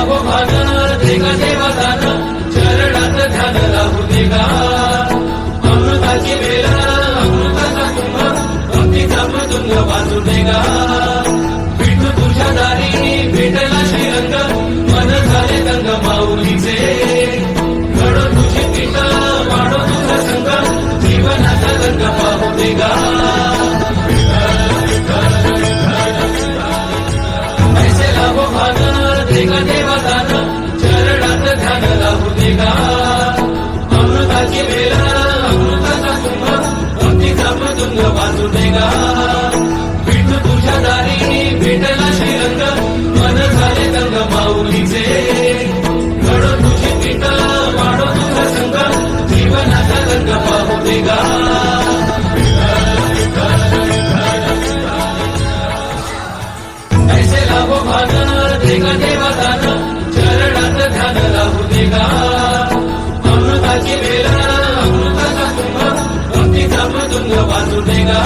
लाभो भान देगा देवा दान चरणात ध्यान लागू देगा अमृताची वेला अमृताचा कुंभ भक्तीचा मृदुंग वाजू देगा विठू तुझ्या दारी भेटला श्रीरंग मन झाले दंग माऊलीचे घडो तुझी पिता वाढो तुझा संग जीवनाचा रंग पाहू देगा ऐसे लाभो भान देगा देवा दान चरणात ध्यान लागू देगा अमृताची वेला अमृताचा कुंभ भक्तीचा मृदुंग वाजू देगा विठू तुझ्या दारी भेटला श्रीरंग मन झाले दंग माऊलीचे घडो तुझी पिता वाढो तुझा संग जीवनाचा रंग पाहू देगा ऐसे लाभो भान देगा देवा दान चरणात ध्यान लागू देगा अमृताची वेला अमृताचा कुंभ भक्तीचा मृदुंग वाजू देगा